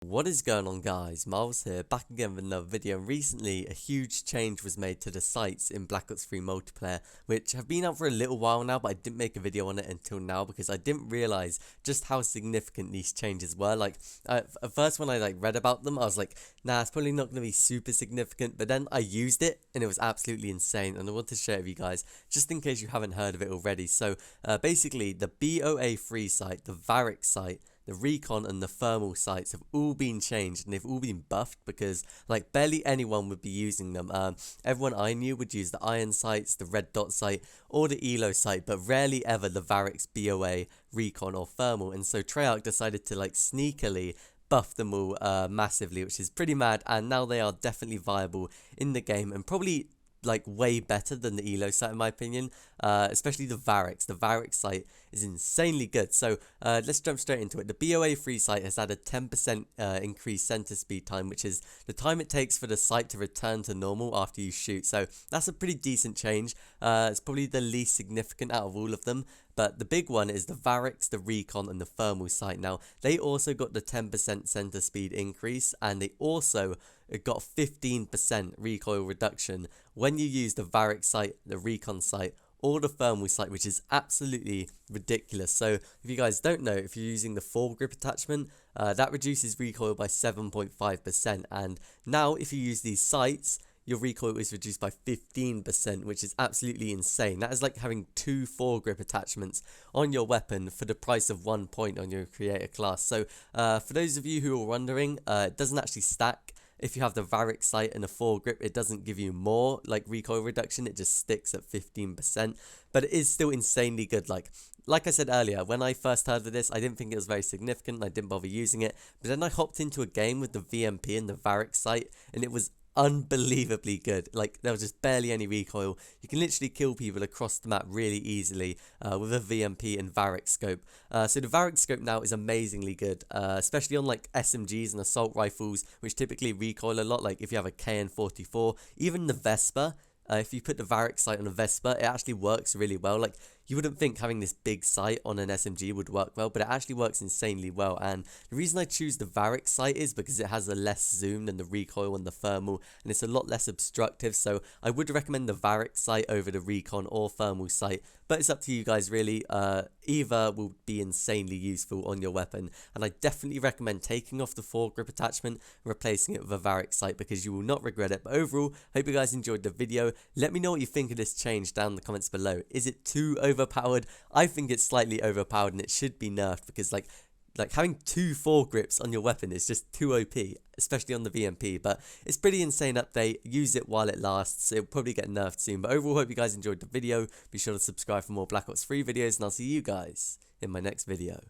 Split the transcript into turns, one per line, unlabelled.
What is going on, guys? Miles here, back again with another video. Recently a huge change was made to the sights in Black Ops 3 multiplayer, which have been out for a little while now, but I didn't make a video on it until now because I didn't realize just how significant these changes were. At first when I read about them, I was like, nah, it's probably not going to be super significant, but then I used it and it was absolutely insane, and I want to share it with you guys just in case you haven't heard of it already. So basically the BOA3 site, the Varix site, the Recon and the thermal sites have all been changed, and they've all been buffed because barely anyone would be using them. Everyone I knew would use the iron sites, the red dot site, or the elo site, but rarely ever the Varix, BOA, Recon or thermal. And so Treyarch decided to sneakily buff them all massively, which is pretty mad, and now they are definitely viable in the game and probably way better than the elo site in my opinion, especially the Varix. The Varix site is insanely good. So let's jump straight into it. The BOA3 site has had a 10% increased center speed time, which is the time it takes for the site to return to normal after you shoot. So that's a pretty decent change. It's probably the least significant out of all of them. But the big one is the Varix, the Recon, and the thermal site. Now, they also got the 10% center speed increase, and they also got 15% recoil reduction when you use the Varix site, the Recon site, or the thermal site, which is absolutely ridiculous. So if you guys don't know, if you're using the foregrip attachment, that reduces recoil by 7.5%. And now if you use these sites, your recoil is reduced by 15%, which is absolutely insane. That is like having 2 foregrip attachments on your weapon for the price of 1 point on your creator class. So for those of you who are wondering, it doesn't actually stack. If you have the Varix sight and a foregrip, it doesn't give you more recoil reduction, it just sticks at 15%, but it is still insanely good. Like I said earlier, when I first heard of this, I didn't think it was very significant and I didn't bother using it, but then I hopped into a game with the VMP and the Varix sight, and it was unbelievably good. There was just barely any recoil. You can literally kill people across the map really easily with a VMP and Varix scope. So the Varix scope now is amazingly good, especially on SMGs and assault rifles, which typically recoil a lot. If you have a KN44, even the Vespa. If you put the Varix sight on a Vespa, it actually works really well. You wouldn't think having this big sight on an SMG would work well, but it actually works insanely well. And the reason I choose the Varix sight is because it has a less zoom than the recoil and the thermal, and it's a lot less obstructive. So I would recommend the Varix sight over the Recon or thermal sight, but it's up to you guys really. Either will be insanely useful on your weapon, and I definitely recommend taking off the foregrip attachment and replacing it with a Varix sight because you will not regret it. But overall, hope you guys enjoyed the video. Let me know what you think of this change down in the comments below. Is it too overpowered? I think it's slightly overpowered and it should be nerfed because having 2 foregrips on your weapon is just too OP, especially on the VMP. But it's pretty insane update. Use it while it lasts. It'll probably get nerfed soon. But overall, hope you guys enjoyed the video. Be sure to subscribe for more Black Ops 3 videos, and I'll see you guys in my next video.